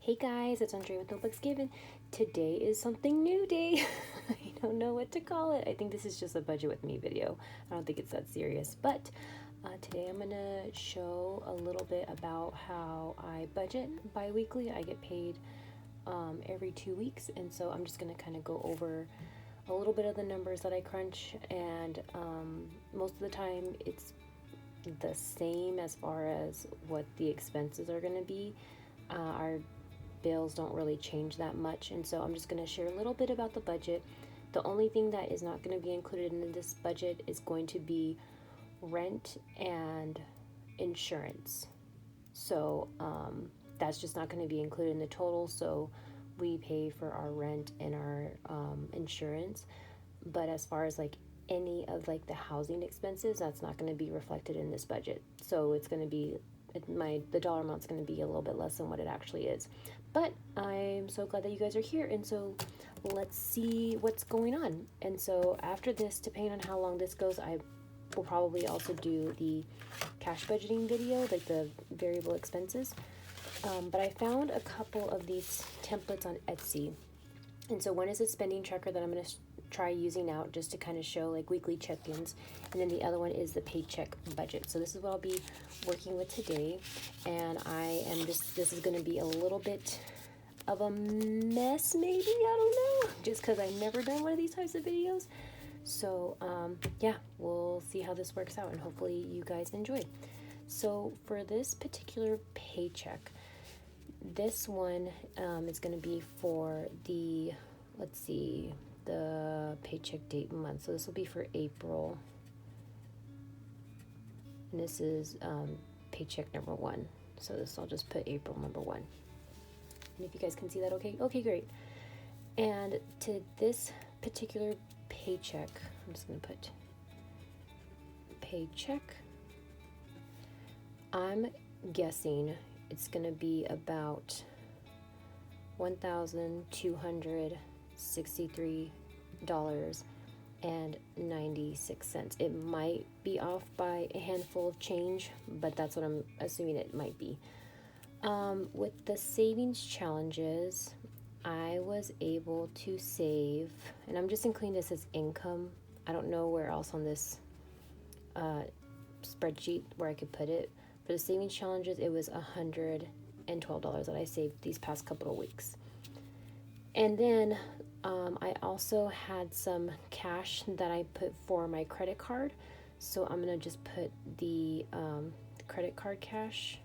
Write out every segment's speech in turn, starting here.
Hey guys, it's Andre with Notebooks Given. Today is something new day. I don't know what to call it. I think this is just a budget with me video. I don't think it's that serious, but today I'm gonna show a little bit about how I budget bi-weekly. I get paid every 2 weeks, and so I'm just gonna kind of go over a little bit of the numbers that I crunch, and most of the time it's the same as far as what the expenses are gonna be. Our bills don't really change that much, and so I'm just going to share a little bit about the budget. The only thing that is not going to be included in this budget is going to be rent and insurance. So that's just not going to be included in the total, so we pay for our rent and our insurance. But as far as like any of like the housing expenses, that's not going to be reflected in this budget. So it's going to be the dollar amount's going to be a little bit less than what it actually is. But I'm so glad that you guys are here, and so let's see what's going on. And so after this, depending on how long this goes, I will probably also do the cash budgeting video, like the variable expenses. But I found a couple of these templates on Etsy. And so one is a spending tracker that I'm going to try using out just to kind of show like weekly check-ins, and then the other one is the Paycheck budget. So this is what I'll be working with today, and this is going to be a little bit of a mess, maybe, I don't know, just because I've never done one of these types of videos. So yeah, we'll see how this works out, and hopefully you guys enjoy. So for this particular Paycheck, this one is going to be for the, let's see, the paycheck date month. So this will be for April. And this is paycheck number 1. So this, I'll just put April number 1. And if you guys can see that, okay? Okay, great. And to this particular paycheck, I'm just going to put paycheck. I'm guessing it's going to be about $1,263.96. It might be off by a handful of change, but that's what I'm assuming it might be. With the savings challenges, I was able to save, and I'm just including this as income. I don't know where else on this spreadsheet where I could put it. For the savings challenges, it was $112 that I saved these past couple of weeks. And then I also had some cash that I put for my credit card. So I'm going to just put the credit card cash.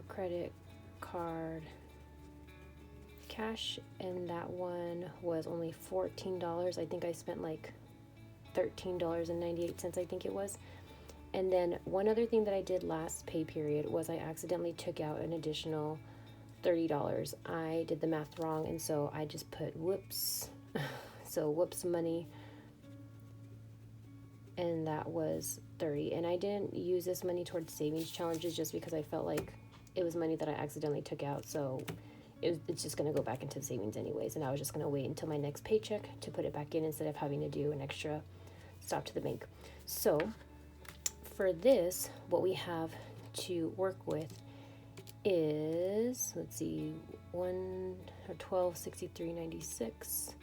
Credit card cash, and that one was only $14. I think I spent like $13.98, I think it was. And then one other thing that I did last pay period was I accidentally took out an additional $30. I did the math wrong, and so I just put whoops. So whoops money, and that was $30. And I didn't use this money towards savings challenges just because I felt like it was money that I accidentally took out, so it's just going to go back into savings anyways, and I was just going to wait until my next paycheck to put it back in instead of having to do an extra stop to the bank. So for this, what we have to work with is, let's see, 1263.96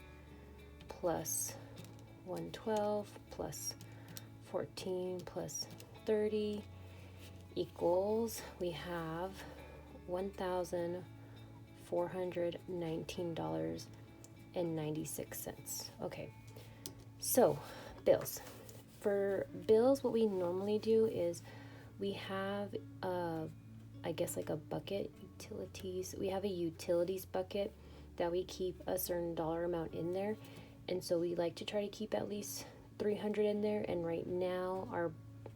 plus 112 plus 14 plus 30 equals, we have $1,419.96. Okay, so bills. For bills, what we normally do is we have I guess like a bucket, utilities. We have a utilities bucket that we keep a certain dollar amount in there, and so we like to try to keep at least $300 in there. And right now our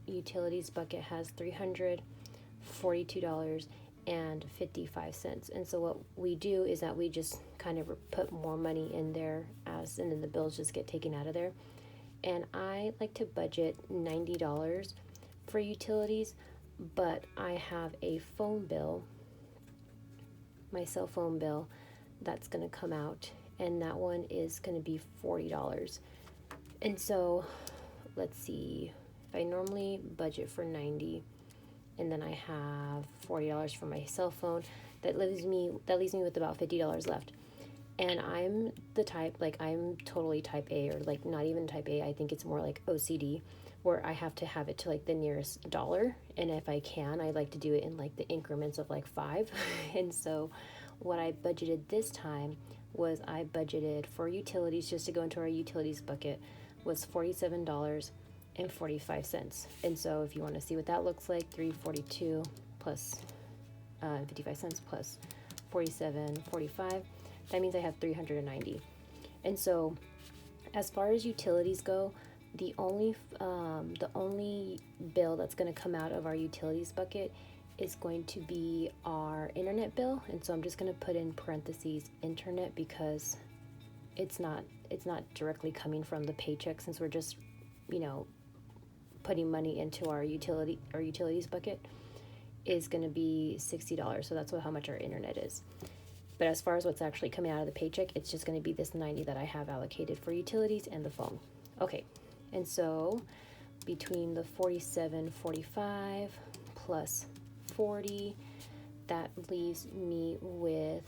utilities bucket has $342.55. And so what we do is that we just kind of put more money in there and then the bills just get taken out of there. And I like to budget $90 for utilities, but I have a phone bill, my cell phone bill, that's going to come out, and that one is going to be $40. And so let's see, if I normally budget for 90, and then I have $40 for my cell phone. That leaves me with about $50 left. And I'm the type, like, I'm totally type A, or like not even type A. I think it's more like OCD, where I have to have it to like the nearest dollar. And if I can, I like to do it in like the increments of like 5. And so what I budgeted this time was I budgeted for utilities, just to go into our utilities bucket, was $47.45. And so if you want to see what that looks like, 342 plus 55 cents plus 47.45, that means I have 390. And so as far as utilities go, the only bill that's going to come out of our utilities bucket is going to be our internet bill. And so I'm just going to put in parentheses internet, because it's not directly coming from the paycheck, since we're just, putting money into our utilities bucket, is going to be $60. So that's how much our internet is. But as far as what's actually coming out of the paycheck, it's just going to be this 90 that I have allocated for utilities and the phone. Okay, and so between the 47.45 plus 40, that leaves me with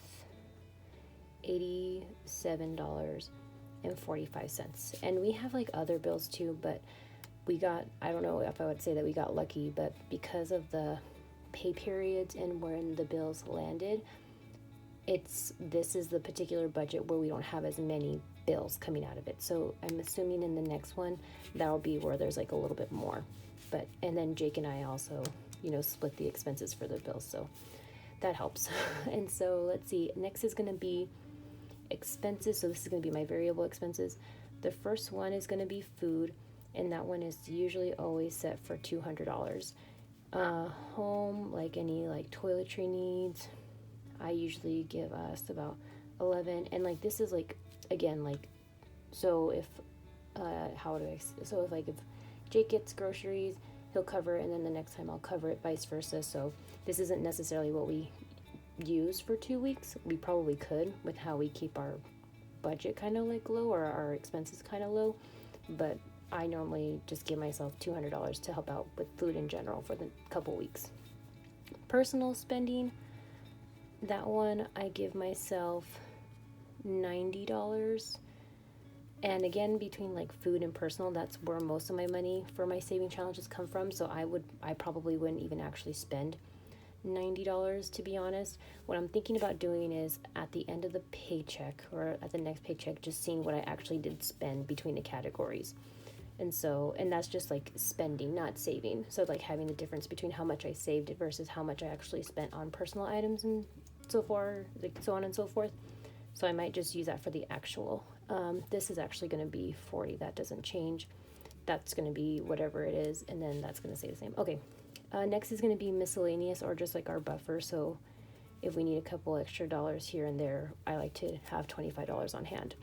$87.45. And we have like other bills too, but I don't know if I would say that we got lucky, but because of the pay periods and when the bills landed, this is the particular budget where we don't have as many bills coming out of it. So I'm assuming in the next one, that'll be where there's like a little bit more. And then Jake and I also, split the expenses for the bills. So that helps. And so let's see, next is going to be expenses. So this is going to be my variable expenses. The first one is going to be food, and that one is usually always set for $200. Home, like any like toiletry needs, I usually give us about 11. And like this is like, again, like, so if if Jake gets groceries, he'll cover it, and then the next time I'll cover it, vice versa. So this isn't necessarily what we use for 2 weeks. We probably could, with how we keep our budget kind of like low, or our expenses kind of low, but I normally just give myself $200 to help out with food in general for the couple weeks. Personal spending, that one I give myself $90. And again, between like food and personal, that's where most of my money for my saving challenges come from. So I probably wouldn't even actually spend $90, to be honest. What I'm thinking about doing is at the end of the paycheck, or at the next paycheck, just seeing what I actually did spend between the categories. And that's just like spending, not saving. So like having the difference between how much I saved versus how much I actually spent on personal items and so far, like so on and so forth. So I might just use that for the actual. This is actually going to be 40. That doesn't change. That's going to be whatever it is, and then that's going to stay the same. Okay. Next is going to be miscellaneous, or just like our buffer. So if we need a couple extra dollars here and there, I like to have $25 on hand.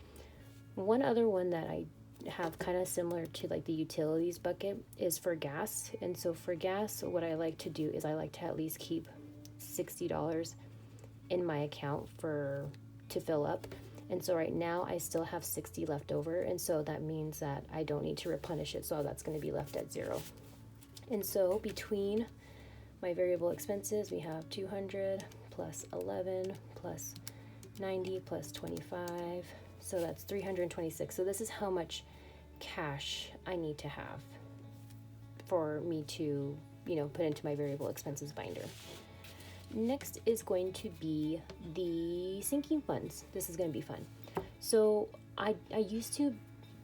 One other one that I have kind of similar to like the utilities bucket is for gas. And so for gas, what I like to do is I like to at least keep $60 in my account to fill up. And so right now I still have 60 left over, and so that means that I don't need to replenish it, so that's going to be left at 0. And so between my variable expenses, we have 200 plus 11 plus 90 plus 25, so that's 326. So this is how much cash I need to have for me to, put into my variable expenses binder. Next is going to be the sinking funds. This is going to be fun. So I used to,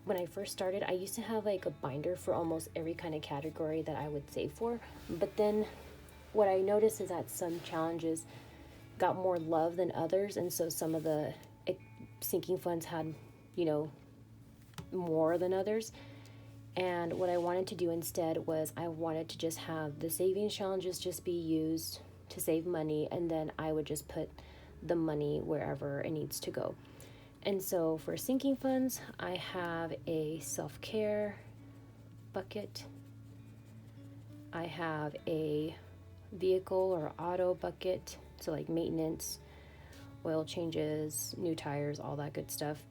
when I first started, I used to have like a binder for almost every kind of category that I would save for. But then what I noticed is that some challenges got more love than others. And so some of the sinking funds had, more than others. And what I wanted to do instead was I wanted to just have the savings challenges just be used to save money, and then I would just put the money wherever it needs to go. And so for sinking funds, I have a self-care bucket. I have a vehicle or auto bucket, so like maintenance, oil changes, new tires, all that good stuff.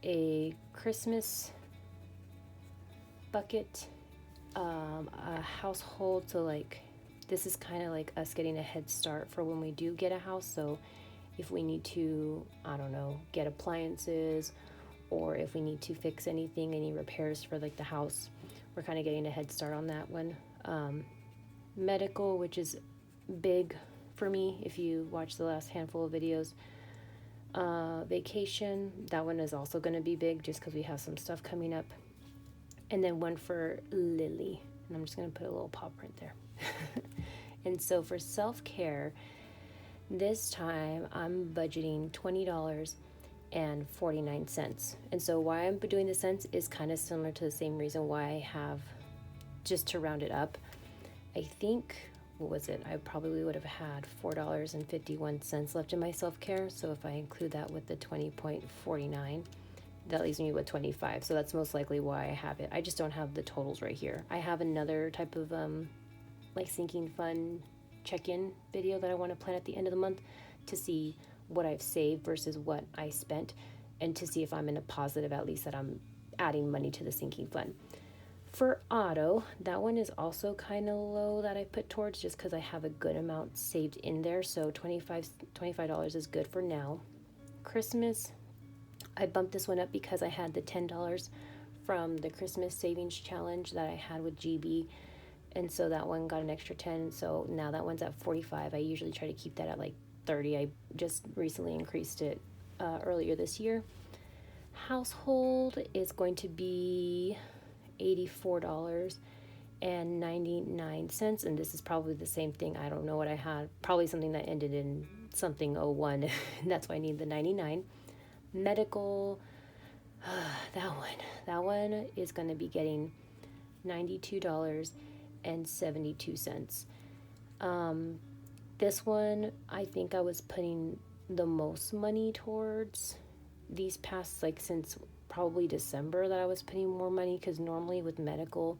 A Christmas bucket, a household, so like this is kind of like us getting a head start for when we do get a house. So if we need to, I don't know, get appliances, or if we need to fix anything, any repairs for like the house, we're kind of getting a head start on that one. Medical, which is big for me if you watch the last handful of videos. Vacation, that one is also going to be big just because we have some stuff coming up. And then one for Lily, and I'm just going to put a little paw print there. And so for self-care, this time I'm budgeting $20.49. And so why I'm doing the cents is kind of similar to the same reason why I have, just to round it up, I think, what was it? I probably would have had $4.51 left in my self-care. So if I include that with the 20.49, that leaves me with 25. So that's most likely why I have it. I just don't have the totals right here. I have another type of like sinking fund check-in video that I want to plan at the end of the month to see what I've saved versus what I spent, and to see if I'm in a positive, at least that I'm adding money to the sinking fund. For auto, that one is also kind of low that I put towards, just because I have a good amount saved in there. So $25 is good for now. Christmas, I bumped this one up because I had the $10 from the Christmas savings challenge that I had with GB. And so that one got an extra 10. So now that one's at 45. I usually try to keep that at like 30. I just recently increased it earlier this year. Household is going to be $84.99. And this is probably the same thing. I don't know what I had. Probably something that ended in something 01. And that's why I need the 99. Medical, that one is going to be getting $92.72. This one, I think I was putting the most money towards these past, like since probably December, that I was putting more money, because normally with medical,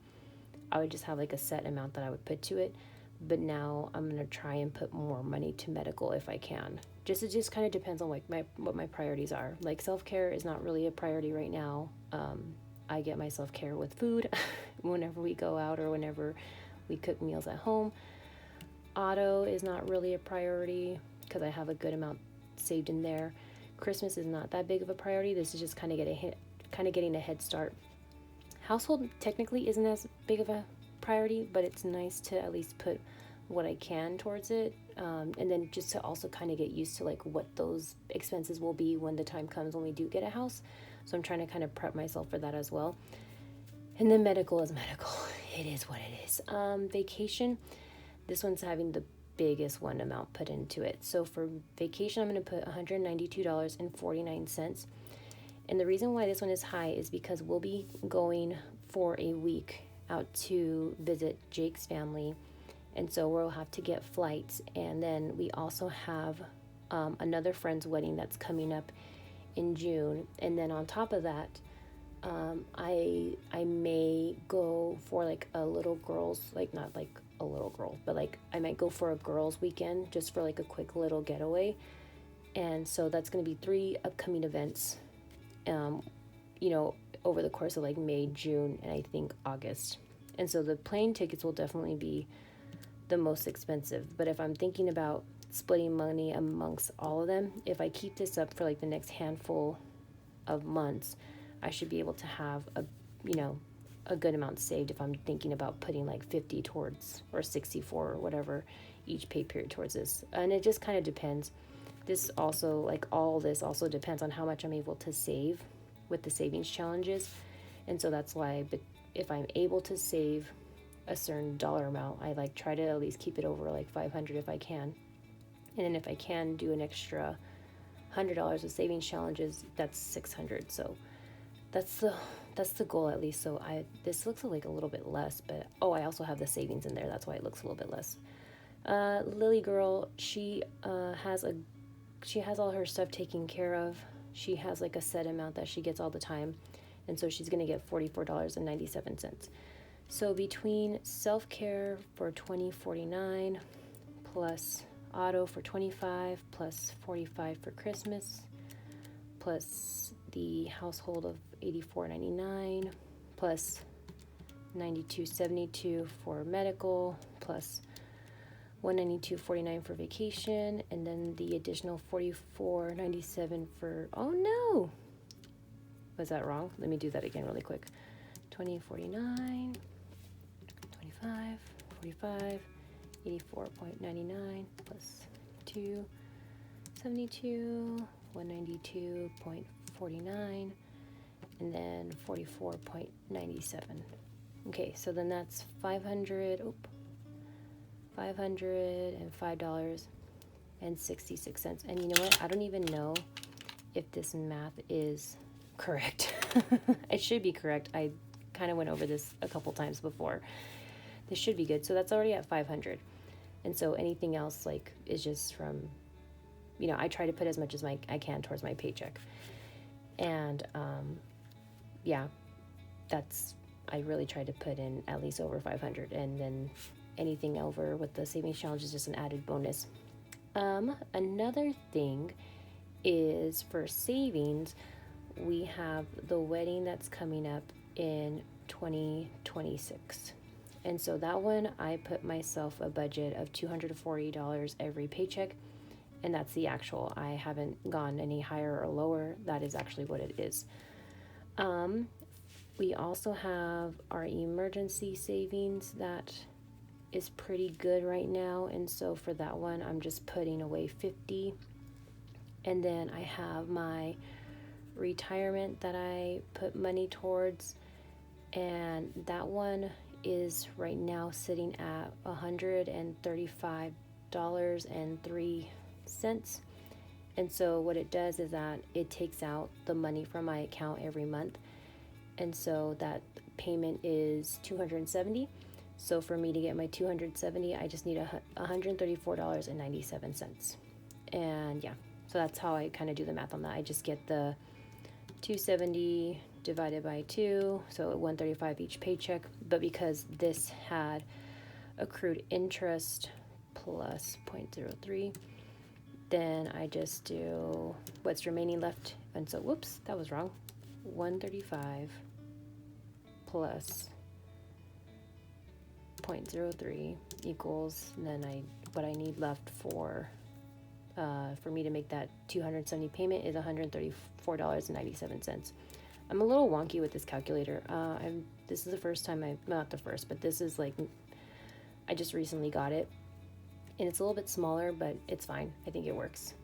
I would just have like a set amount that I would put to it. But now I'm going to try and put more money to medical if I can. It just kind of depends on like what my priorities are. Like self-care is not really a priority right now. I get my self-care with food whenever we go out or whenever we cook meals at home. Auto is not really a priority because I have a good amount saved in there. Christmas is not that big of a priority. This is just kind of getting a head start. Household technically isn't as big of a priority, but it's nice to at least put what I can towards it, and then just to also kind of get used to like what those expenses will be when the time comes when we do get a house. So I'm trying to kind of prep myself for that as well. And then medical is medical. It is what it is. Vacation, this one's having the biggest one amount put into it. So for vacation, I'm going to put $192.49. And the reason why this one is high is because we'll be going for a week out to visit Jake's family. And so we'll have to get flights. And then we also have another friend's wedding that's coming up in June. And then on top of that, I may go for like a little girls, like not like a little girl, but like I might go for a girls weekend just for like a quick little getaway. And so that's going to be 3 upcoming events, over the course of like May, June, and I think August. And so the plane tickets will definitely be the most expensive. But if I'm thinking about splitting money amongst all of them, if I keep this up for like the next handful of months, I should be able to have a good amount saved if I'm thinking about putting like 50 towards, or 64 or whatever each pay period towards this. And it just kind of depends. This also, like all this also depends on how much I'm able to save with the savings challenges. And so that's why, but if I'm able to save a certain dollar amount, I like try to at least keep it over like 500 if I can. And then if I can do an extra $100 of savings challenges, that's 600. So that's the goal at least. So this looks like a little bit less, but I also have the savings in there. That's why it looks a little bit less. Lily girl, she has all her stuff taken care of. She has like a set amount that she gets all the time. And so she's going to get $44.97. So between self-care for $20.49 plus auto for $25 plus $45 for Christmas plus the household of $84.99 plus $92.72 for medical plus $192.49 for vacation, and then the additional $44.97 for, oh no, was that wrong? Let me do that again really quick. 20.49, 25, 45, 84.99 plus 272, 192.49, and then 44.97. Okay, so then that's $505.66. And you know what? I don't even know if this math is correct. It should be correct. I kind of went over this a couple times before. This should be good. So that's already at 500. And so anything else like is just from, you know, I try to put as much as I can towards my paycheck. And yeah, I really try to put in at least over 500, and then anything over with the savings challenge is just an added bonus. Another thing is for savings, we have the wedding that's coming up in 2026. And so that one, I put myself a budget of $240 every paycheck, and that's the actual. I haven't gone any higher or lower. That is actually what it is. We also have our emergency savings that is pretty good right now, and so for that one, I'm just putting away $50. And then I have my retirement that I put money towards, and that one is right now sitting at $135.03. And so what it does is that it takes out the money from my account every month, and so that payment is $270. So for me to get my $270, I just need $134.97. And yeah, so that's how I kind of do the math on that. I just get the $270 divided by 2, so $135 each paycheck. But because this had accrued interest plus 0.03, then I just do what's remaining left. And so, whoops, that was wrong. 135 plus 0.03 equals, and then what I need left for me to make that $270 payment is $134.97. I'm a little wonky with this calculator. This is the first time not the first, but this is like, I just recently got it, and it's a little bit smaller, but it's fine. I think it works.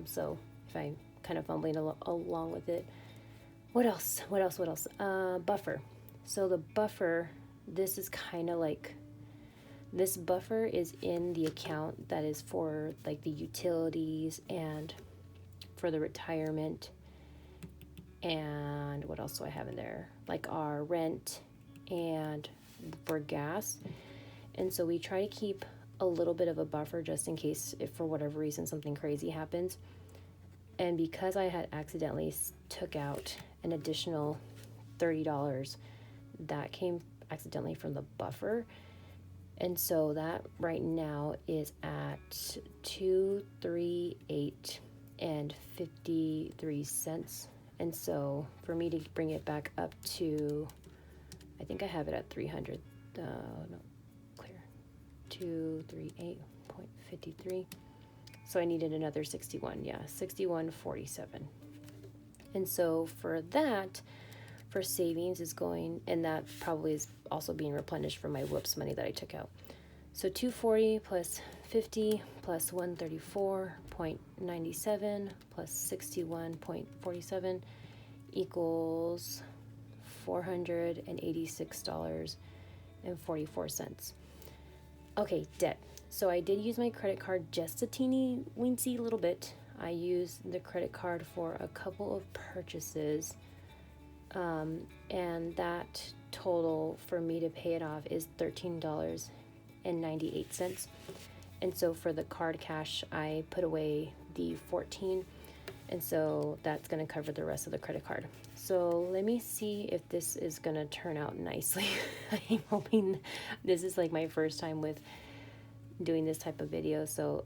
So if I'm kind of fumbling along with it, what else? Buffer. So the buffer, this is kind of like, this buffer is in the account that is for like the utilities and for the retirement. And what else do I have in there? Like our rent and for gas. And so we try to keep a little bit of a buffer just in case if for whatever reason something crazy happens. And because I had accidentally took out an additional $30, that came accidentally from the buffer. And so that right now is at $238 and 53 cents. And so for me to bring it back up to, I think I have it at 300, no, clear, 238.53. So I needed another 61, 61.47. And so for that, for savings is going, and that probably is also being replenished from my whoops money that I took out. So 240 plus 50 plus 134.97 plus 61.47 equals $486.44. Okay, debt. So I did use my credit card just a teeny weensy little bit. I used the credit card for a couple of purchases, and that total for me to pay it off is $13.98. And so for the card cash, I put away the $14, and so that's going to cover the rest of the credit card. So let me see if this is going to turn out nicely. I'm hoping. This is like my first time with doing this type of video, so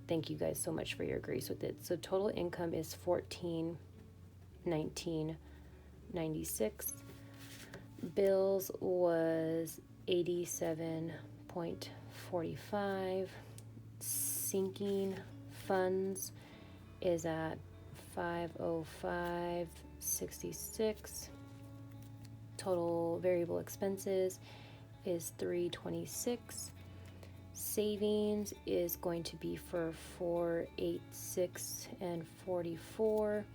thank you guys so much for your grace with it. So total income is $1419.96. Bills was $87.45. sinking funds is at 505.66. Total variable expenses is 326. Savings is going to be for 486 and 44,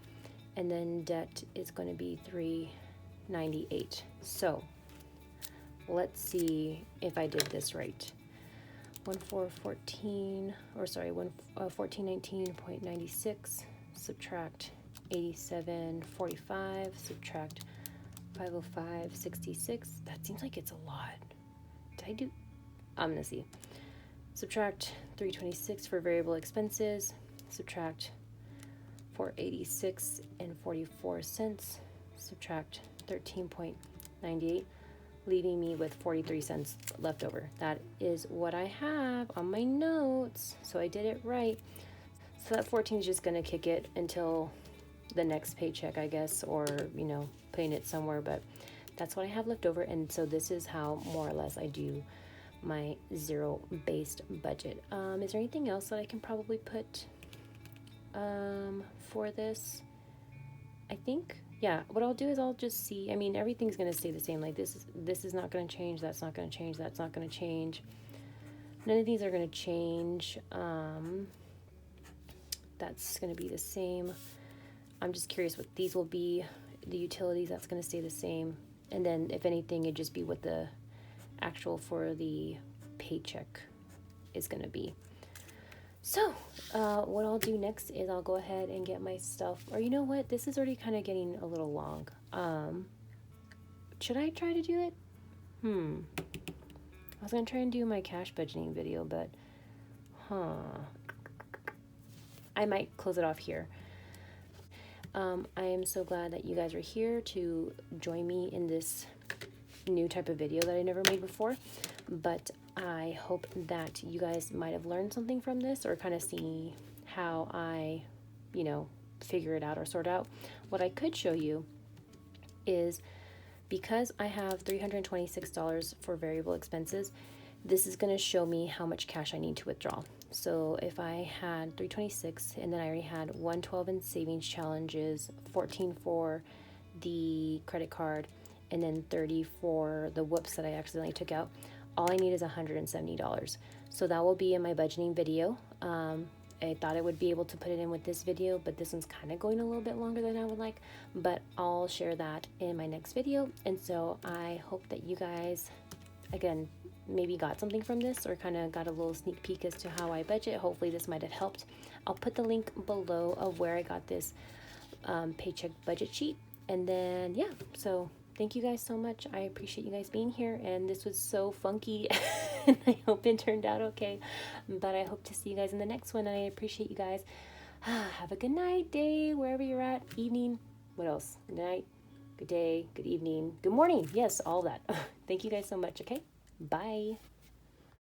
and then debt is going to be 398. So let's see if I did this right. 1419.96 subtract 87.45 subtract 505.66. That seems like it's a lot. Did I do? I'm gonna see. Subtract 326 for variable expenses. Subtract 486 and 44 cents. Subtract 13.98, leaving me with 43 cents left over. That is what I have on my notes. So I did it right. So that 14 is just gonna kick it until the next paycheck, I guess, or putting it somewhere, but that's what I have left over. And so this is how more or less I do my zero-based budget. Is there anything else that I can probably put for this? I think, yeah, what I'll do is I'll just see. I mean, everything's going to stay the same. Like this is not going to change. That's not going to change. That's not going to change. None of these are going to change. That's going to be the same. I'm just curious what these will be. The utilities, that's going to stay the same. And then if anything, it'd just be what the actual for the paycheck is going to be. So what I'll do next is I'll go ahead and get my stuff. Or you know what? This is already kind of getting a little long. Should I try to do it? I was going to try and do my cash budgeting video, but I might close it off here. I am so glad that you guys are here to join me in this new type of video that I never made before, but I hope that you guys might have learned something from this or kind of see how I, figure it out or sort out. What I could show you is, because I have $326 for variable expenses, this is going to show me how much cash I need to withdraw. So if I had 326 and then I already had 112 in savings challenges, 14 for the credit card, and then 30 for the whoops that I accidentally took out, all I need is $170. So that will be in my budgeting video. I thought I would be able to put it in with this video, but this one's kind of going a little bit longer than I would like, but I'll share that in my next video. And so I hope that you guys, again, maybe got something from this or kind of got a little sneak peek as to how I budget. Hopefully this might have helped. I'll put the link below of where I got this paycheck budget sheet. And then, yeah, so thank you guys so much. I appreciate you guys being here, and this was so funky and I hope it turned out okay, but I hope to see you guys in the next one. I appreciate you guys. Have a good night, day, wherever you're at, evening, what else? Good night, good day, good evening, good morning. Yes, all that. Thank you guys so much. Okay, bye.